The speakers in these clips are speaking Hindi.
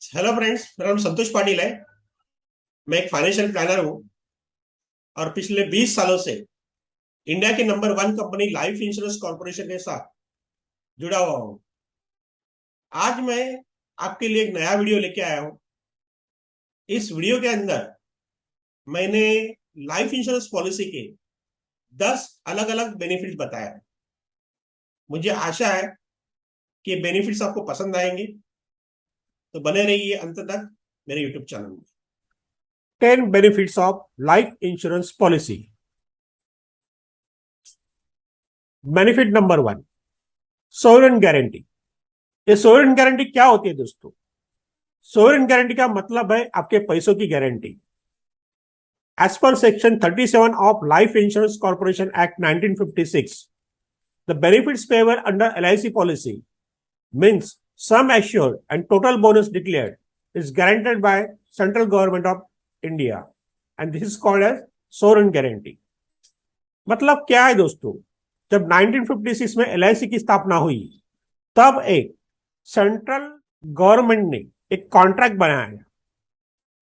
हेलो फ्रेंड्स, मेरा नाम संतोष पाटिल है। मैं एक फाइनेंशियल प्लानर हूँ और पिछले 20 सालों से इंडिया की number 1 company life insurance corporation के साथ जुड़ा हुआ हूँ। आज मैं आपके लिए एक नया वीडियो लेके आया हूँ। इस वीडियो के अंदर मैंने लाइफ इंश्योरेंस पॉलिसी के 10 अलग अलग बेनिफिट्स बताया है। मुझे आशा है कि बेनिफिट्स आपको पसंद आएंगे, तो बने रहिए अंत तक मेरे यूट्यूब चैनल में। 10 benefits of life insurance policy. Benefit number 1, sovereign guarantee. ये सोवरेन गारंटी क्या होती है दोस्तों? सोवरेन गारंटी का मतलब है आपके पैसों की guarantee. As per section 37 of life insurance corporation act 1956, the benefits payable under LIC policy means sum assured and total bonus declared is guaranteed by central government of India, and this is called as sovereign guarantee। मतलब क्या है दोस्तों? जब 1956 में LIC की स्थापना हुई, तब एक सेंट्रल गवर्नमेंट ने एक कॉन्ट्रैक्ट बनाया है।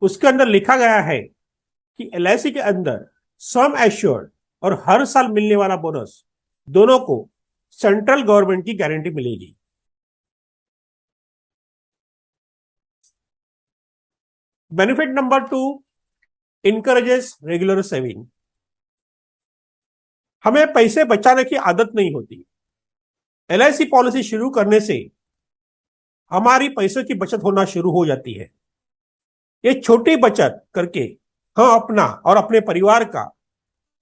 उसके अंदर लिखा गया है कि LIC के अंदर सम एश्योर्ड और हर साल मिलने वाला बोनस दोनों को सेंट्रल गवर्नमेंट की गारंटी मिलेगी। Benefit number 2, encourages regular saving. हमें पैसे बचाने की आदत नहीं होती। LIC पॉलिसी शुरू करने से हमारी पैसों की बचत होना शुरू हो जाती है। ये छोटी बचत करके हम अपना और अपने परिवार का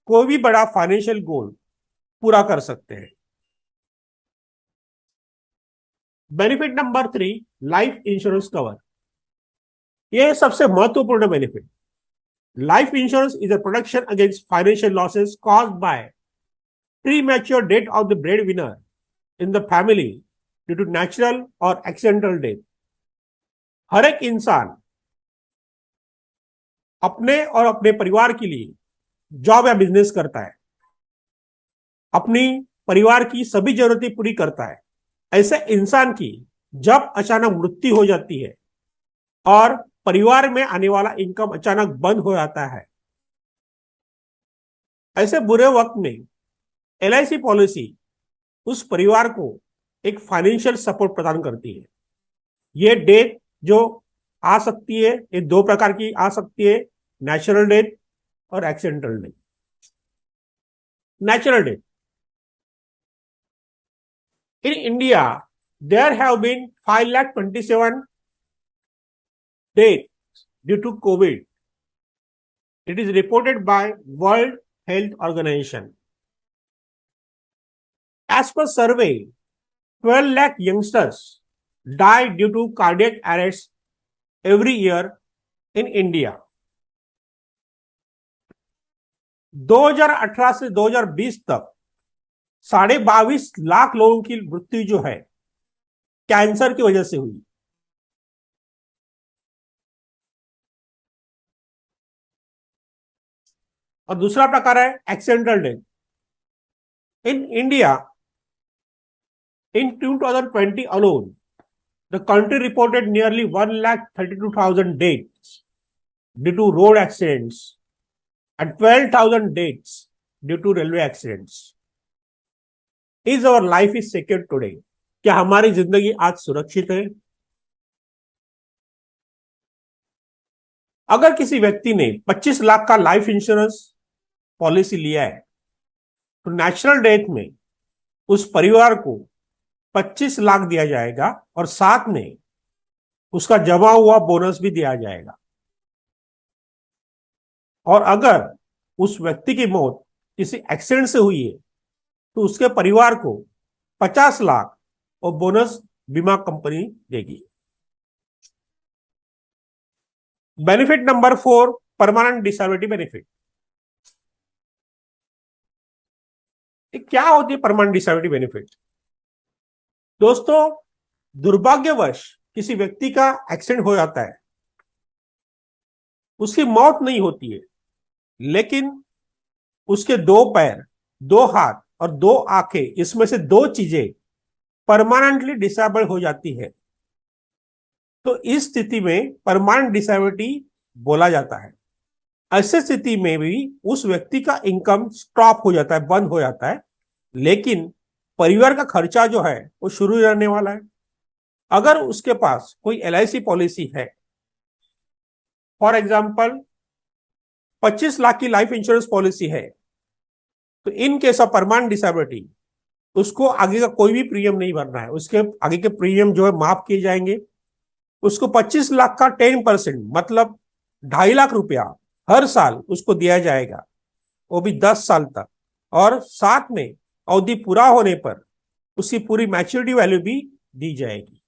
कोई भी बड़ा फाइनेंशियल गोल पूरा कर सकते हैं। Benefit number 3, life insurance cover. यह सबसे महत्वपूर्ण benefit. Life insurance is a protection against financial losses caused by premature death of the bread winner in the family due to natural और एक्सीडेंटल डेथ। हर एक इंसान अपने और अपने परिवार के लिए जॉब या बिजनेस करता है, अपनी परिवार की सभी जरूरतें पूरी करता है। ऐसे इंसान की जब अचानक मृत्यु हो जाती है और परिवार में आने वाला इनकम अचानक बंद हो जाता है, ऐसे बुरे वक्त में LIC पॉलिसी उस परिवार को एक फाइनेंशियल सपोर्ट प्रदान करती है। ये डेथ जो आ सकती है, ये दो प्रकार की आ सकती है, नेचुरल डेथ और accidental death. Natural death, in India there have been 5,27,000 deaths due to COVID. It is reported by World Health Organization. As per survey, 12 lakh youngsters die due to cardiac arrest every year in India. 2018 से 2020 तक 22.5 लाख लोगों की मृत्यु जो है कैंसर की वजह से हुई। और दूसरा प्रकार है accidental death. In India in 2020 alone, the country reported nearly 1,32,000 deaths due to road accidents and 12,000 deaths due to railway accidents. Is our life is secure today? क्या हमारी जिंदगी आज सुरक्षित है? अगर किसी व्यक्ति ने 25 लाख का लाइफ इंश्योरेंस पॉलिसी लिया है, तो नेचुरल डेथ में उस परिवार को 25 लाख दिया जाएगा और साथ में उसका जमा हुआ बोनस भी दिया जाएगा। और अगर उस व्यक्ति की मौत किसी एक्सीडेंट से हुई है, तो उसके परिवार को 50 लाख और बोनस बीमा कंपनी देगी। Benefit number 4, permanent disability benefit. क्या होती है परमानेंट डिसेबिलिटी बेनिफिट? दोस्तों, दुर्भाग्यवश किसी व्यक्ति का एक्सीडेंट हो जाता है, उसकी मौत नहीं होती है, लेकिन उसके 2 पैर, 2 हाथ और 2 आंखें, इसमें से 2 चीजें परमानेंटली डिसेबल हो जाती है। तो इस स्थिति में परमानेंट डिसेबिलिटी बोला जाता है। ऐसे स्थिति में भी उस व्यक्ति का इनकम स्टॉप हो जाता है, बंद हो जाता है, लेकिन परिवार का खर्चा जो है वो शुरू रहने वाला है। अगर उसके पास कोई एलआईसी पॉलिसी है, फॉर एग्जाम्पल 25 लाख की लाइफ इंश्योरेंस पॉलिसी है, तो in case of permanent disability उसको आगे का कोई भी प्रीमियम नहीं भरना है, उसके आगे के प्रीमियम जो है माफ किए जाएंगे। उसको 25 लाख का 10% मतलब 2.5 लाख रुपया हर साल उसको दिया जाएगा, वो भी 10 साल तक, और साथ में अवधि पूरा होने पर उसकी पूरी मैच्योरिटी वैल्यू भी दी जाएगी।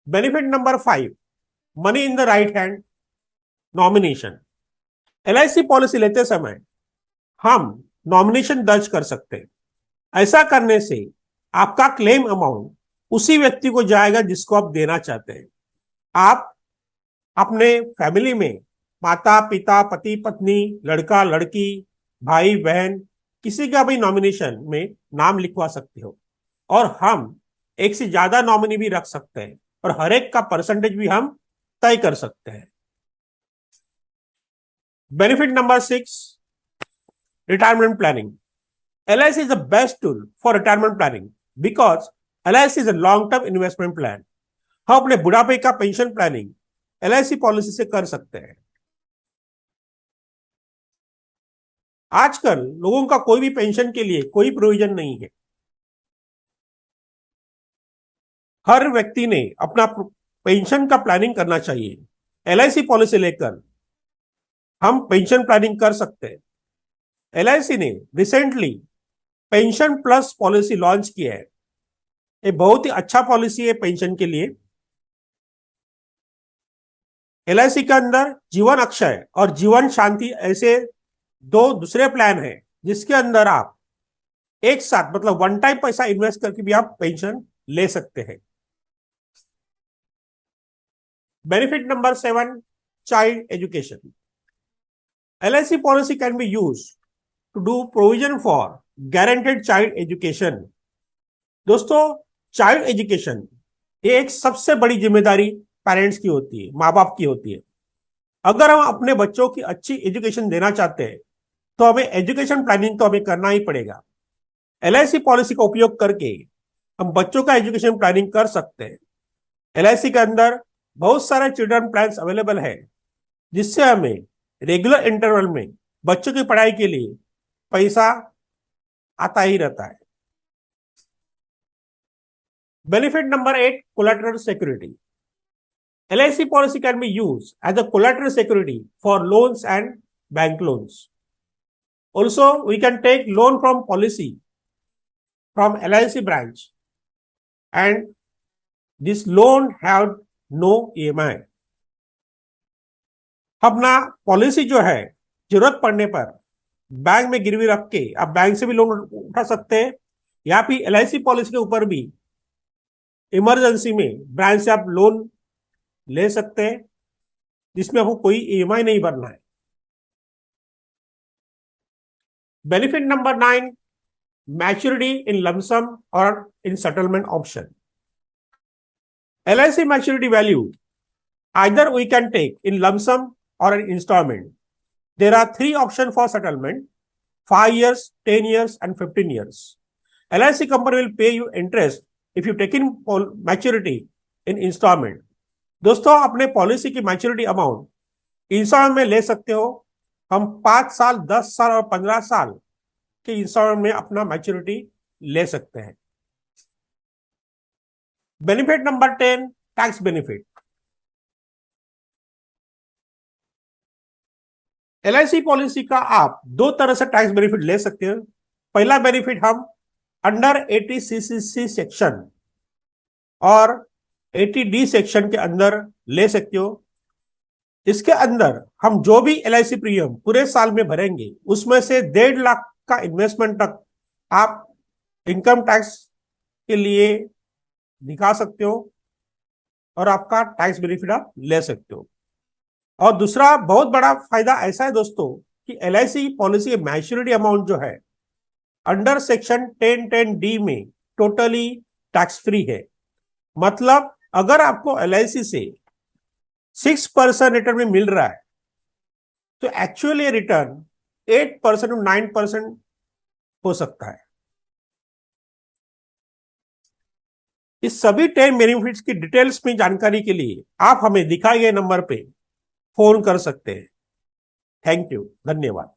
Benefit number 5, money in the right hand, nomination. LIC policy लेते समय हम नॉमिनेशन दर्ज कर सकते हैं। ऐसा करने से आपका क्लेम अमाउंट उसी व्यक्ति को जाएगा जिसको आप देना चाहते हैं। आप अपने फैमिली में माता पिता, पति पत्नी, लड़का लड़की, भाई बहन, किसी का भी नॉमिनेशन में नाम लिखवा सकते हो, और हम एक से ज्यादा नॉमिनी भी रख सकते हैं, और हर एक का परसेंटेज भी हम तय कर सकते हैं। Benefit number 6, retirement planning. LIC is the best tool for retirement planning because LIC is a long-term investment plan. हम अपने बुढ़ापे का पेंशन प्लानिंग LIC पॉलिसी से कर सकते हैं। आजकल लोगों का कोई भी पेंशन के लिए कोई प्रोविजन नहीं है। हर व्यक्ति ने अपना पेंशन का प्लानिंग करना चाहिए। LIC पॉलिसी लेकर हम पेंशन प्लानिंग कर सकते हैं। LIC ने recently pension plus policy launch किया है। ये बहुत ही अच्छा पॉलिसी है पेंशन के लिए। LIC के अंदर जीवन अक्षय और जीवन शांति ऐसे दो दूसरे प्लान हैं, जिसके अंदर आप एक साथ मतलब वन टाइम पैसा इन्वेस्ट करके भी आप पेंशन ले सकते हैं। Benefit number 7, child education. LIC policy can be used to do provision for guaranteed child education. दोस्तों, चाइल्ड एजुकेशन ये एक सबसे बड़ी जिम्मेदारी पेरेंट्स की होती है, माँ बाप की होती है। अगर हम अपने बच्चों की अच्छी एजुकेशन देना चाहते हैं तो हमें एजुकेशन प्लानिंग तो हमें करना ही पड़ेगा। LIC पॉलिसी का उपयोग करके हम बच्चों का एजुकेशन प्लानिंग कर सकते हैं। LIC के अंदर बहुत सारे चिल्ड्रन प्लान्स अवेलेबल है, जिससे हमें रेगुलर इंटरवल में बच्चों की पढ़ाई के लिए पैसा आता ही रहता है। Benefit number 8, collateral security. LIC policy can be used as a collateral security for loans and bank loans. Also, we can take loan from policy from LIC branch, and this loan have no EMI. अपना पॉलिसी जो है जरूरत पड़ने पर बैंक में गिरवी रख के आप बैंक से भी लोन उठा सकते हैं, या फिर LIC पॉलिसी के ऊपर भी इमरजेंसी में ब्रांच से आप लोन ले सकते हैं, जिसमें आपको कोई EMI नहीं भरना है। Benefit number 9, maturity in lump sum और in settlement option. LIC maturity value either we can take in lump sum or an installment. There are 3 options for settlement: 5 years, 10 years, and 15 years. LIC company will pay you interest if you take in maturity in installment. दोस्तों, अपने पॉलिसी की मैच्योरिटी अमाउंट इंस्टॉलमेंट में ले सकते हो। हम 5 साल, 10 साल और 15 साल के इंस्टॉलमेंट में अपना मैच्योरिटी ले सकते हैं। Benefit number 10, tax benefit. LIC policy का आप 2 तरह से टैक्स बेनिफिट ले सकते हैं। पहला बेनिफिट हम अंडर 80CCC सेक्शन और 80D सेक्शन के अंदर ले सकते हो। इसके अंदर हम जो भी LIC प्रीमियम पूरे साल में भरेंगे, उसमें से 1.5 लाख का इन्वेस्टमेंट तक आप इनकम टैक्स के लिए दिखा सकते हो, और आपका टैक्स बेनिफिट आप ले सकते हो। और दूसरा बहुत बड़ा फायदा ऐसा है दोस्तों कि LIC पॉलिसी मैच्योरिटी अमाउंट जो है अंडर सेक्शन 1010D में टोटली टैक्स फ्री है। मतलब अगर आपको LIC से 6% रिटर्न में मिल रहा है तो एक्चुअली रिटर्न 8% और 9% हो सकता है। इस सभी 10 बेनिफिट्स की डिटेल्स में जानकारी के लिए आप हमें दिखाए गए नंबर पे फोन कर सकते हैं। थैंक यू, धन्यवाद।